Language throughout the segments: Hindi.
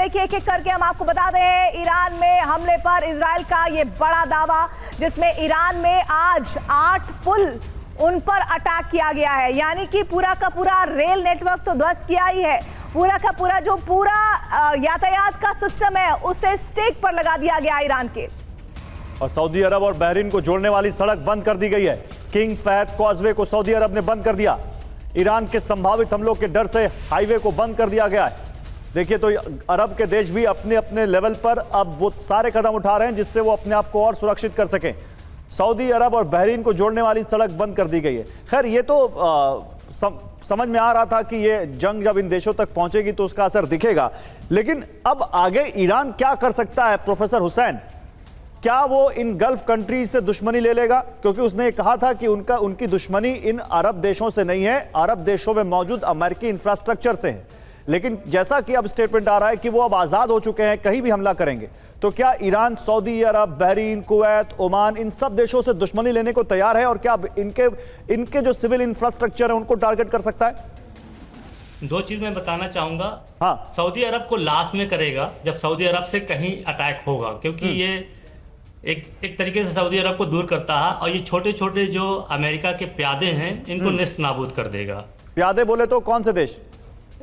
देखिए एक एक करके हम आपको बता दें, ईरान में हमले पर इजराइल का ये बड़ा दावा, जिसमें ईरान में आज 8 पुल उन पर अटैक किया गया है, यानी कि पूरा का पूरा रेल नेटवर्क तो ध्वस्त किया ही है, पूरा का पूरा जो पूरा यातायात का सिस्टम है उसे स्टेक पर लगा दिया गया ईरान के। और सऊदी अरब और बहरीन को जोड़ने वाली सड़क बंद कर दी गई है। किंग फहद कॉजवे को सऊदी अरब ने बंद कर दिया। ईरान के संभावित हमलों के डर से हाईवे को बंद कर दिया गया है। देखिए तो अरब के देश भी अपने अपने लेवल पर अब वो सारे कदम उठा रहे हैं जिससे वो अपने आप को और सुरक्षित कर सकें। सऊदी अरब और बहरीन को जोड़ने वाली सड़क बंद कर दी गई है। खैर ये तो समझ में आ रहा था कि ये जंग जब इन देशों तक पहुंचेगी तो उसका असर दिखेगा, लेकिन अब आगे ईरान क्या कर सकता है प्रोफेसर हुसैन? क्या वो इन गल्फ कंट्रीज से दुश्मनी ले लेगा? क्योंकि उसने कहा था कि उनकी दुश्मनी इन अरब देशों से नहीं है, अरब देशों में मौजूद अमेरिकी इंफ्रास्ट्रक्चर से है। लेकिन जैसा कि अब स्टेटमेंट आ रहा है कि वो अब आजाद हो चुके हैं, कहीं भी हमला करेंगे, तो क्या ईरान सऊदी अरब, बहरीन, कुवैत, ओमान इन सब देशों से दुश्मनी लेने को तैयार है? और क्या इनके जो सिविल इंफ्रास्ट्रक्चर है उनको टारगेट कर सकता है? दो चीज मैं बताना चाहूंगा। हाँ, सऊदी अरब को लास्ट में करेगा जब सऊदी अरब से कहीं अटैक होगा, क्योंकि ये एक तरीके से सऊदी अरब को दूर करता है और ये छोटे छोटे जो अमेरिका के प्यादे हैं इनको नेस्त नाबूद कर देगा। प्यादे बोले तो कौन से देश?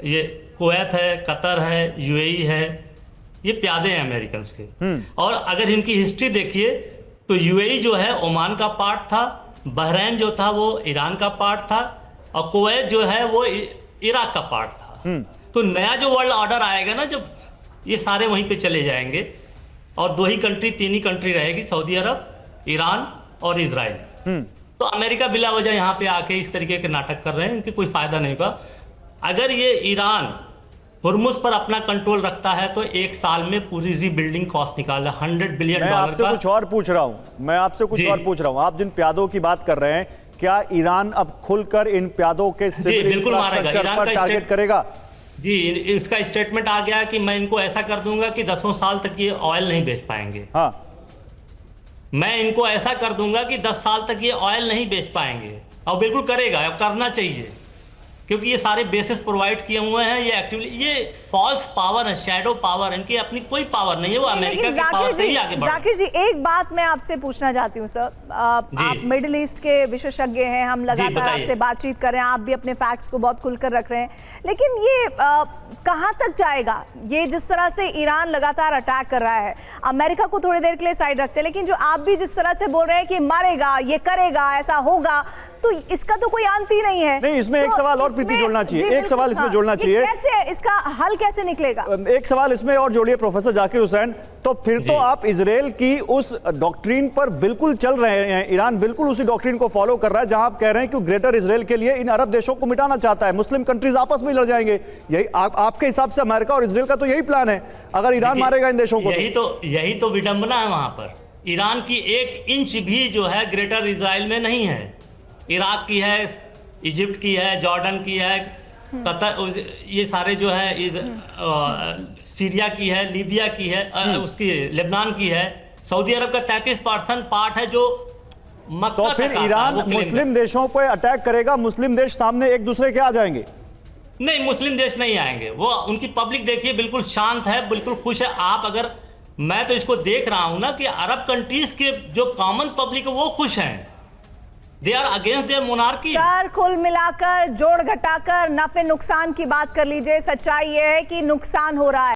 ये कुवैत है, कतर है, यूएई है, ये प्यादे हैं अमेरिकन के। और अगर इनकी हिस्ट्री देखिए तो यूएई जो है ओमान का पार्ट था, बहरीन जो था वो ईरान का पार्ट था, और कुवैत जो है वो इराक का पार्ट था। तो नया जो वर्ल्ड ऑर्डर आएगा ना, जब ये सारे वहीं पे चले जाएंगे और तीन ही कंट्री रहेगी, सऊदी अरब, ईरान और इजराइल। तो अमेरिका बिला वजह यहाँ पे आके इस तरीके के नाटक कर रहे हैं, इनके कोई फायदा नहीं होगा। अगर ये ईरान हुर्मुज पर अपना कंट्रोल रखता है तो एक साल में पूरी रीबिल्डिंग कॉस्ट निकाला $100 बिलियन का। आपसे कुछ और पूछ रहा हूं, आप जिन प्यादों की बात कर रहे हैं, क्या ईरान अब खुलकर इन प्यादों के सिविल इंफ्रास्ट्रक्चर पर टारगेट करेगा? जी, इसका स्टेटमेंट आ गया कि मैं इनको ऐसा कर दूंगा कि 10 साल तक ये ऑयल नहीं बेच पाएंगे। हाँ, मैं इनको ऐसा कर दूंगा कि 10 साल तक ये ऑयल नहीं बेच पाएंगे, और बिल्कुल करेगा, अब करना चाहिए, क्योंकि ये सारे बेसिस प्रोवाइड किए हुए हैं। ये एक्टिवली ये फॉल्स पावर है, शैडो पावर, इनकी अपनी कोई पावर नहीं है, वो अमेरिका की पावर से ही आगे बढ़। जाकिर जी, एक बात मैं आपसे पूछना चाहती हूँ सर, आप मिडिल ईस्ट के विशेषज्ञ हैं, हम लगातार आपसे बातचीत कर रहे हैं, आप भी अपने फैक्ट्स को बहुत खुलकर रख रहे हैं, लेकिन ये कहाँ तक जाएगा? ये जिस तरह से ईरान लगातार अटैक कर रहा है, अमेरिका को थोड़ी देर के लिए साइड रखते हैं, लेकिन जो आप भी जिस तरह से बोल रहे हैं कि मारेगा, ये करेगा, ऐसा होगा, तो इसका तो कोई अंत ही नहीं है। नहीं, इसमें एक सवाल और प्रीति जोड़ना चाहिए, एक सवाल इसमें जोड़ना चाहिए। कैसे इसका हल कैसे निकलेगा? एक सवाल इसमें और जोड़िए प्रोफेसर जाकिर हुसैन। तो फिर तो आप इजराइल की उस डॉक्ट्रिन पर बिल्कुल चल रहे हैं, ईरान बिल्कुल उसी डॉक्ट्रिन को फॉलो कर रहा है जहां आप कह रहे हैं कि ग्रेटर इजराइल के लिए इन अरब देशों को मिटाना चाहता है, मुस्लिम कंट्रीज आपस में लड़ जाएंगे। यही आपके हिसाब से अमेरिका और इजराइल का तो यही प्लान है, अगर ईरान मारेगा इन देशों को। यही तो विडंबना है। वहां पर ईरान की 1 इंच भी जो है ग्रेटर इजराइल में नहीं है। इराक की है, इजिप्ट की है, जॉर्डन की है, कतर, ये सारे जो है सीरिया की है, लीबिया की है, उसकी लेबनान की है, सऊदी अरब का 33% पार्ट है जो मक्का। तो फिर ईरान मुस्लिम देशों पर अटैक करेगा, मुस्लिम देश सामने एक दूसरे के आ जाएंगे? नहीं, मुस्लिम देश नहीं आएंगे। वो उनकी पब्लिक देखिए बिल्कुल शांत है, बिल्कुल खुश है। आप अगर, मैं तो इसको देख रहा हूं ना कि अरब कंट्रीज के जो कॉमन पब्लिक है वो खुश हैं, they are against their monarchy. Sir, कुल मिलाकर जोड़ घटाकर नफे नुकसान की बात कर लीजिए, सच्चाई यह है कि नुकसान हो रहा है।